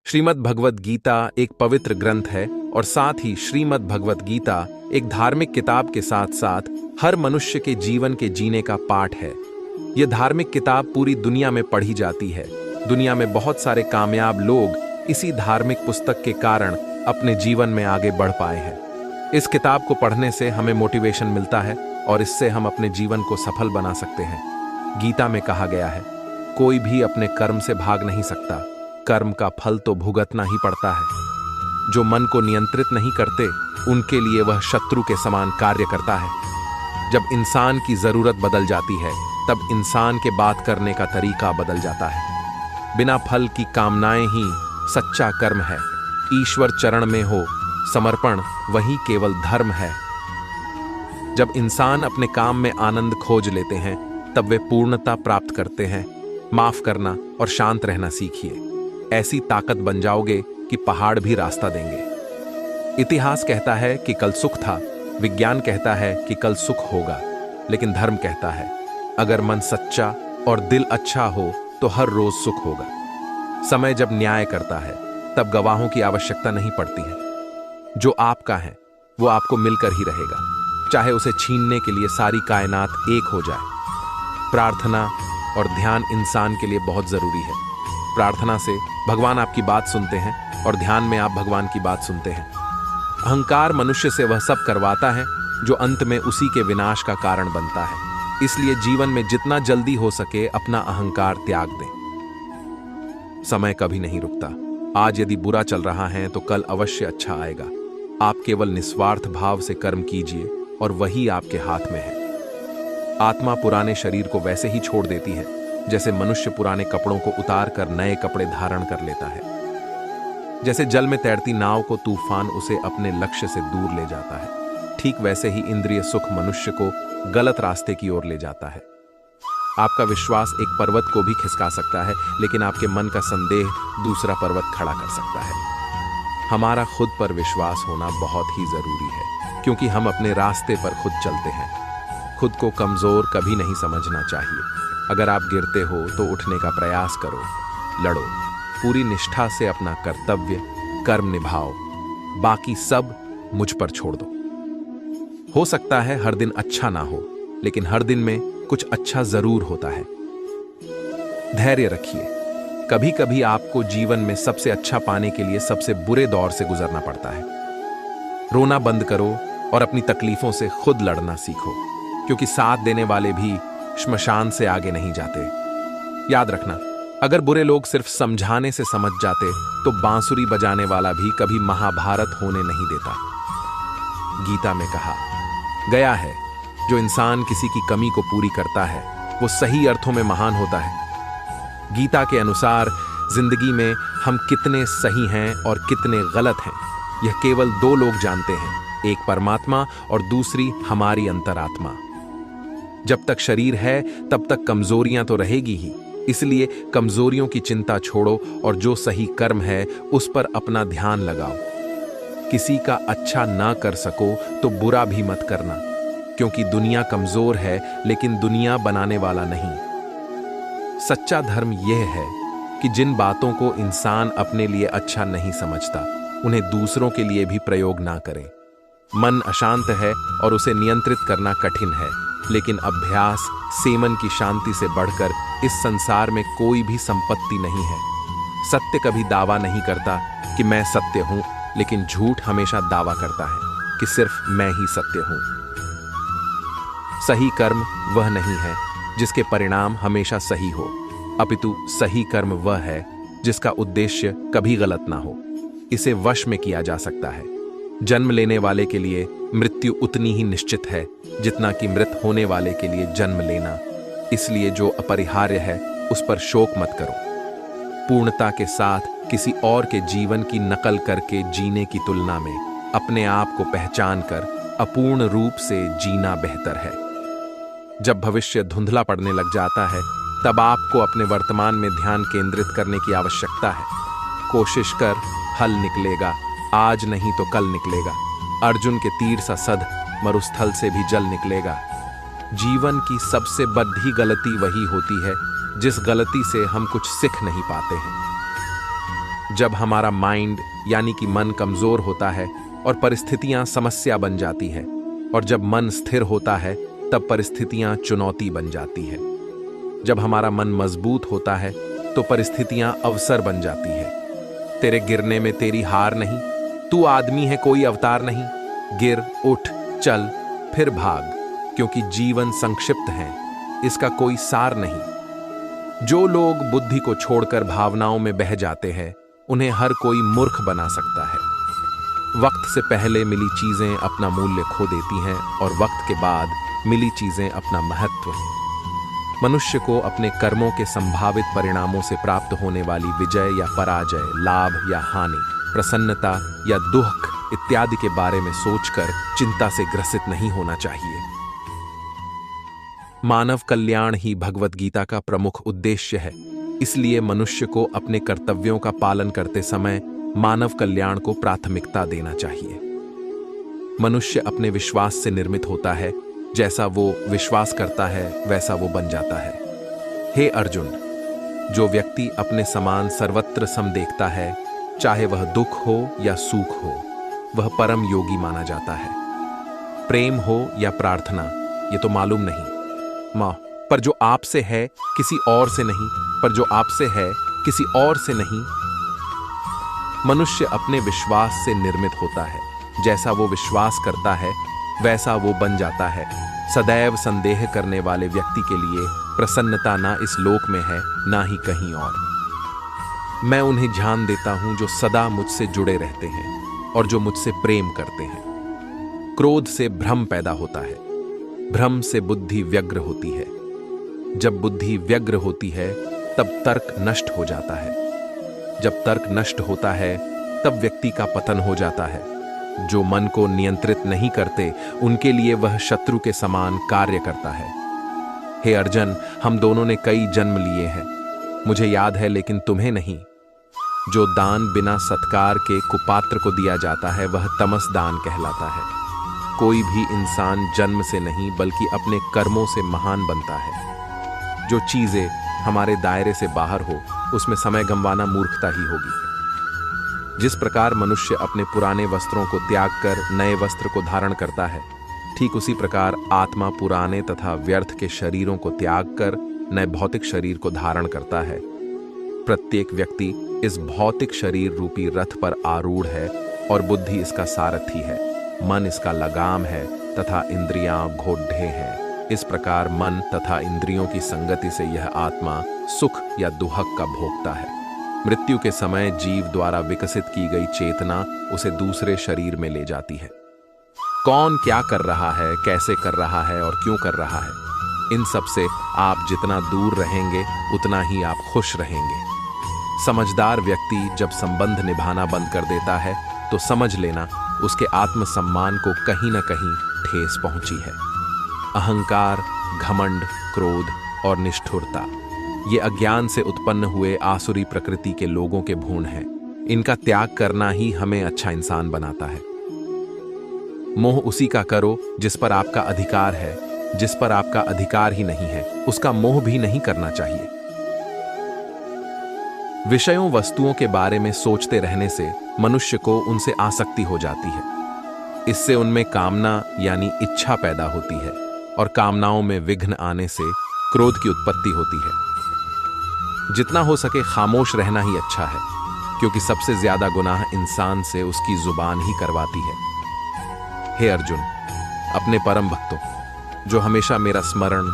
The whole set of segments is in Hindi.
श्रीमद् भगवत गीता एक पवित्र ग्रंथ है और साथ ही श्रीमद् भगवत गीता एक धार्मिक किताब के साथ साथ हर मनुष्य के जीवन के जीने का पाठ है। यह धार्मिक किताब पूरी दुनिया में पढ़ी जाती है। दुनिया में बहुत सारे कामयाब लोग इसी धार्मिक पुस्तक के कारण अपने जीवन में आगे बढ़ पाए हैं। इस किताब को पढ़ने से हमें मोटिवेशन मिलता है और इससे हम अपने जीवन को सफल बना सकते हैं। गीता में कहा गया है, कोई भी अपने कर्म से भाग नहीं सकता, कर्म का फल तो भुगतना ही पड़ता है। जो मन को नियंत्रित नहीं करते उनके लिए वह शत्रु के समान कार्य करता है। जब इंसान की जरूरत बदल जाती है तब इंसान के बात करने का तरीका बदल जाता है। बिना फल की कामनाएं ही सच्चा कर्म है। ईश्वर चरण में हो समर्पण, वही केवल धर्म है। जब इंसान अपने काम में आनंद खोज लेते हैं तब वे पूर्णता प्राप्त करते हैं। माफ करना और शांत रहना सीखिए। ऐसी ताकत बन जाओगे कि पहाड़ भी रास्ता देंगे। इतिहास कहता है कि कल सुख था, विज्ञान कहता है कि कल सुख होगा, लेकिन धर्म कहता है अगर मन सच्चा और दिल अच्छा हो तो हर रोज सुख होगा। समय जब न्याय करता है तब गवाहों की आवश्यकता नहीं पड़ती है। जो आपका है वो आपको मिलकर ही रहेगा, चाहे उसे छीनने के लिए सारी कायनात एक हो जाए। प्रार्थना और ध्यान इंसान के लिए बहुत जरूरी है। प्रार्थना से भगवान आपकी बात सुनते हैं और ध्यान में आप भगवान की बात सुनते हैं। अहंकार मनुष्य से वह सब करवाता है जो अंत में उसी के विनाश का कारण बनता है। इसलिए जीवन में जितना जल्दी हो सके अपना अहंकार त्याग दें। समय कभी नहीं रुकता। आज यदि बुरा चल रहा है तो कल अवश्य अच्छा आएगा। आप केवल निस्वार्थ भाव से कर्म कीजिए और वही आपके हाथ में है। आत्मा पुराने शरीर को वैसे ही छोड़ देती है जैसे मनुष्य पुराने कपड़ों को उतार कर नए कपड़े धारण कर लेता है। जैसे जल में तैरती नाव को तूफान उसे अपने लक्ष्य से दूर ले जाता है, ठीक वैसे ही इंद्रिय सुख मनुष्य को गलत रास्ते की ओर ले जाता है। आपका विश्वास एक पर्वत को भी खिसका सकता है, लेकिन आपके मन का संदेह दूसरा पर्वत खड़ा कर सकता है। हमारा खुद पर विश्वास होना बहुत ही जरूरी है, क्योंकि हम अपने रास्ते पर खुद चलते हैं। खुद को कमजोर कभी नहीं समझना चाहिए। अगर आप गिरते हो तो उठने का प्रयास करो, लड़ो, पूरी निष्ठा से अपना कर्तव्य कर्म निभाओ, बाकी सब मुझ पर छोड़ दो। हो सकता है हर दिन अच्छा ना हो, लेकिन हर दिन में कुछ अच्छा जरूर होता है। धैर्य रखिए। कभी कभी आपको जीवन में सबसे अच्छा पाने के लिए सबसे बुरे दौर से गुजरना पड़ता है। रोना बंद करो और अपनी तकलीफों से खुद लड़ना सीखो, क्योंकि साथ देने वाले भी श्मशान से आगे नहीं जाते। याद रखना, अगर बुरे लोग सिर्फ समझाने से समझ जाते तो बांसुरी बजाने वाला भी कभी महाभारत होने नहीं देता। गीता में कहा गया है, जो इंसान किसी की कमी को पूरी करता है वो सही अर्थों में महान होता है। गीता के अनुसार जिंदगी में हम कितने सही हैं और कितने गलत हैं यह केवल दो लोग जानते हैं, एक परमात्मा और दूसरी हमारी अंतरात्मा। जब तक शरीर है तब तक कमजोरियां तो रहेगी ही, इसलिए कमजोरियों की चिंता छोड़ो और जो सही कर्म है उस पर अपना ध्यान लगाओ। किसी का अच्छा ना कर सको तो बुरा भी मत करना, क्योंकि दुनिया कमजोर है लेकिन दुनिया बनाने वाला नहीं। सच्चा धर्म यह है कि जिन बातों को इंसान अपने लिए अच्छा नहीं समझता उन्हें दूसरों के लिए भी प्रयोग ना करे। मन अशांत है और उसे नियंत्रित करना कठिन है, लेकिन अभ्यास सेमन की शांति से बढ़कर इस संसार में कोई भी संपत्ति नहीं है। सत्य कभी दावा नहीं करता कि मैं सत्य हूं, लेकिन झूठ हमेशा दावा करता है कि सिर्फ मैं ही सत्य हूं। सही कर्म वह नहीं है जिसके परिणाम हमेशा सही हो, अपितु सही कर्म वह है जिसका उद्देश्य कभी गलत ना हो। इसे वश में किया जा सकता है। जन्म लेने वाले के लिए मृत्यु उतनी ही निश्चित है जितना कि मृत होने वाले के लिए जन्म लेना। इसलिए जो अपरिहार्य है उस पर शोक मत करो। पूर्णता के साथ किसी और के जीवन की नकल करके जीने की तुलना में अपने आप को पहचान कर अपूर्ण रूप से जीना बेहतर है। जब भविष्य धुंधला पड़ने लग जाता है तब आपको अपने वर्तमान में ध्यान केंद्रित करने की आवश्यकता है। कोशिश कर, हल निकलेगा, आज नहीं तो कल निकलेगा। अर्जुन के तीर सा सध, मरुस्थल से भी जल निकलेगा। जीवन की सबसे बड़ी गलती वही होती है जिस गलती से हम कुछ सीख नहीं पाते हैं। जब हमारा माइंड यानी कि मन कमजोर होता है और परिस्थितियां समस्या बन जाती है, और जब मन स्थिर होता है तब परिस्थितियां चुनौती बन जाती है। जब हमारा मन मजबूत होता है तो परिस्थितियां अवसर बन जाती है। तेरे गिरने में तेरी हार नहीं, तू आदमी है कोई अवतार नहीं। गिर, उठ, चल, फिर भाग, क्योंकि जीवन संक्षिप्त है, इसका कोई सार नहीं। जो लोग बुद्धि को छोड़कर भावनाओं में बह जाते हैं, उन्हें हर कोई मूर्ख बना सकता है। वक्त से पहले मिली चीजें अपना मूल्य खो देती हैं और वक्त के बाद मिली चीजें अपना महत्व। मनुष्य को अपने कर्मों के संभावित परिणामों से प्राप्त होने वाली विजय या पराजय, लाभ या हानि, प्रसन्नता या दुख इत्यादि के बारे में सोचकर चिंता से ग्रसित नहीं होना चाहिए। मानव कल्याण ही भगवत गीता का प्रमुख उद्देश्य है, इसलिए मनुष्य को अपने कर्तव्यों का पालन करते समय मानव कल्याण को प्राथमिकता देना चाहिए। मनुष्य अपने विश्वास से निर्मित होता है, जैसा वो विश्वास करता है वैसा वो बन जाता है। हे अर्जुन, जो व्यक्ति अपने समान सर्वत्र सम देखता है, चाहे वह दुख हो या सुख हो, वह परम योगी माना जाता है। प्रेम हो या प्रार्थना, ये तो मालूम नहीं मां, पर जो आपसे है किसी और से नहीं, पर जो आपसे है किसी और से नहीं। मनुष्य अपने विश्वास से निर्मित होता है, जैसा वो विश्वास करता है वैसा वो बन जाता है। सदैव संदेह करने वाले व्यक्ति के लिए प्रसन्नता ना इस लोक में है ना ही कहीं और। मैं उन्हें ध्यान देता हूं जो सदा मुझसे जुड़े रहते हैं और जो मुझसे प्रेम करते हैं। क्रोध से भ्रम पैदा होता है, भ्रम से बुद्धि व्यग्र होती है। जब बुद्धि व्यग्र होती है तब तर्क नष्ट हो जाता है। जब तर्क नष्ट होता है तब व्यक्ति का पतन हो जाता है। जो मन को नियंत्रित नहीं करते, उनके लिए वह शत्रु के समान कार्य करता है। हे अर्जुन, हम दोनों ने कई जन्म लिए हैं, मुझे याद है लेकिन तुम्हें नहीं। जो दान बिना सत्कार के कुपात्र को दिया जाता है वह तमस दान कहलाता है। कोई भी इंसान जन्म से नहीं बल्कि अपने कर्मों से महान बनता है। जो चीजें हमारे दायरे से बाहर हो उसमें समय गंवाना मूर्खता ही होगी। जिस प्रकार मनुष्य अपने पुराने वस्त्रों को त्याग कर नए वस्त्र को धारण करता है, ठीक उसी प्रकार आत्मा पुराने तथा व्यर्थ के शरीरों को त्याग कर नए भौतिक शरीर को धारण करता है। प्रत्येक व्यक्ति इस भौतिक शरीर रूपी रथ पर आरूढ़ है और बुद्धि इसका सारथी है, मन इसका लगाम है तथा इंद्रियां घोड़े हैं। इस प्रकार मन तथा इंद्रियों की संगति से यह आत्मा सुख या दुहक का भोगता है। मृत्यु के समय जीव द्वारा विकसित की गई चेतना उसे दूसरे शरीर में ले जाती है। कौन क्या कर रहा है, कैसे कर रहा है और क्यों कर रहा है, इन सब से आप जितना दूर रहेंगे उतना ही आप खुश रहेंगे। समझदार व्यक्ति जब संबंध निभाना बंद कर देता है तो समझ लेना उसके आत्मसम्मान को कहीं न कहीं ठेस पहुंची है। अहंकार, घमंड, क्रोध और निष्ठुरता ये अज्ञान से उत्पन्न हुए आसुरी प्रकृति के लोगों के भूण हैं। इनका त्याग करना ही हमें अच्छा इंसान बनाता है। मोह उसी का करो जिस पर आपका अधिकार है, जिस पर आपका अधिकार ही नहीं है उसका मोह भी नहीं करना चाहिए। विषयों वस्तुओं के बारे में सोचते रहने से मनुष्य को उनसे आसक्ति हो जाती है। इससे उनमें कामना यानी इच्छा पैदा होती है और कामनाओं में विघ्न आने से क्रोध की उत्पत्ति होती है। जितना हो सके खामोश रहना ही अच्छा है, क्योंकि सबसे ज्यादा गुनाह इंसान से उसकी जुबान ही करवाती है। हे अर्जुन, अपने परम भक्तों जो हमेशा मेरा स्मरण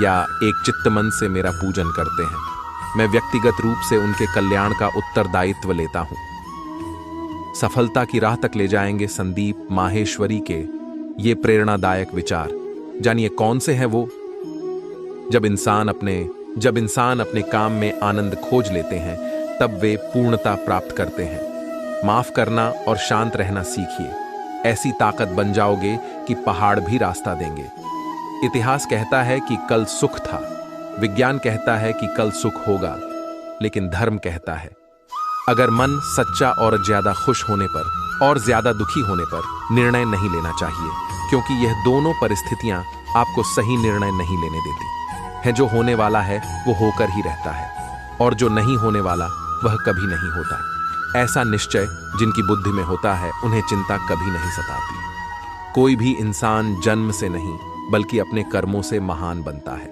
या एक चित्त मन से मेरा पूजन करते हैं, मैं व्यक्तिगत रूप से उनके कल्याण का उत्तरदायित्व लेता हूं। सफलता की राह तक ले जाएंगे संदीप माहेश्वरी के ये प्रेरणादायक विचार। जानिए कौन से हैं वो? जब इंसान अपने काम में आनंद खोज लेते हैं तब वे पूर्णता प्राप्त करते हैं। माफ करना और शांत रहना सीखिए, ऐसी ताकत बन जाओगे कि पहाड़ भी रास्ता देंगे। इतिहास कहता है कि कल सुख था, विज्ञान कहता है कि कल सुख होगा, लेकिन धर्म कहता है अगर मन सच्चा और ज्यादा खुश होने पर और ज्यादा दुखी होने पर निर्णय नहीं लेना चाहिए, क्योंकि यह दोनों परिस्थितियां आपको सही निर्णय नहीं लेने देती है। जो होने वाला है वो होकर ही रहता है और जो नहीं होने वाला वह कभी नहीं होता। ऐसा निश्चय जिनकी बुद्धि में होता है उन्हें चिंता कभी नहीं सताती। कोई भी इंसान जन्म से नहीं बल्कि अपने कर्मों से महान बनता है।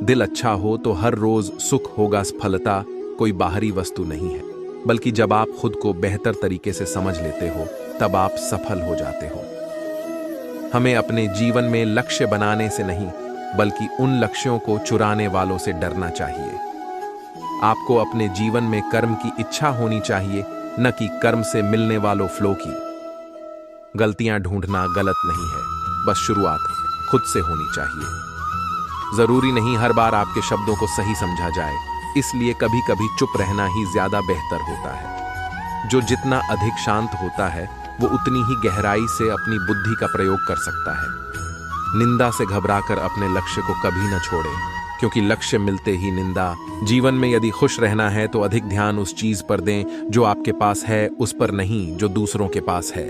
दिल अच्छा हो तो हर रोज सुख होगा। सफलता कोई बाहरी वस्तु नहीं है, बल्कि जब आप खुद को बेहतर तरीके से समझ लेते हो तब आप सफल हो जाते हो। हमें अपने जीवन में लक्ष्य बनाने से नहीं बल्कि उन लक्ष्यों को चुराने वालों से डरना चाहिए। आपको अपने जीवन में कर्म की इच्छा होनी चाहिए, न कि कर्म से मिलने वालों फ्लो की। गलतियां ढूंढना गलत नहीं है, बस शुरुआत खुद से होनी चाहिए। जरूरी नहीं हर बार आपके शब्दों को सही समझा जाए, इसलिए कभी कभी चुप रहना ही ज्यादा बेहतर होता है। जो जितना अधिक शांत होता है वो उतनी ही गहराई से अपनी बुद्धि का प्रयोग कर सकता है। निंदा से घबराकर अपने लक्ष्य को कभी न छोड़े, क्योंकि लक्ष्य मिलते ही निंदा। जीवन में यदि खुश रहना है तो अधिक ध्यान उस चीज पर दें जो आपके पास है, उस पर नहीं जो दूसरों के पास है।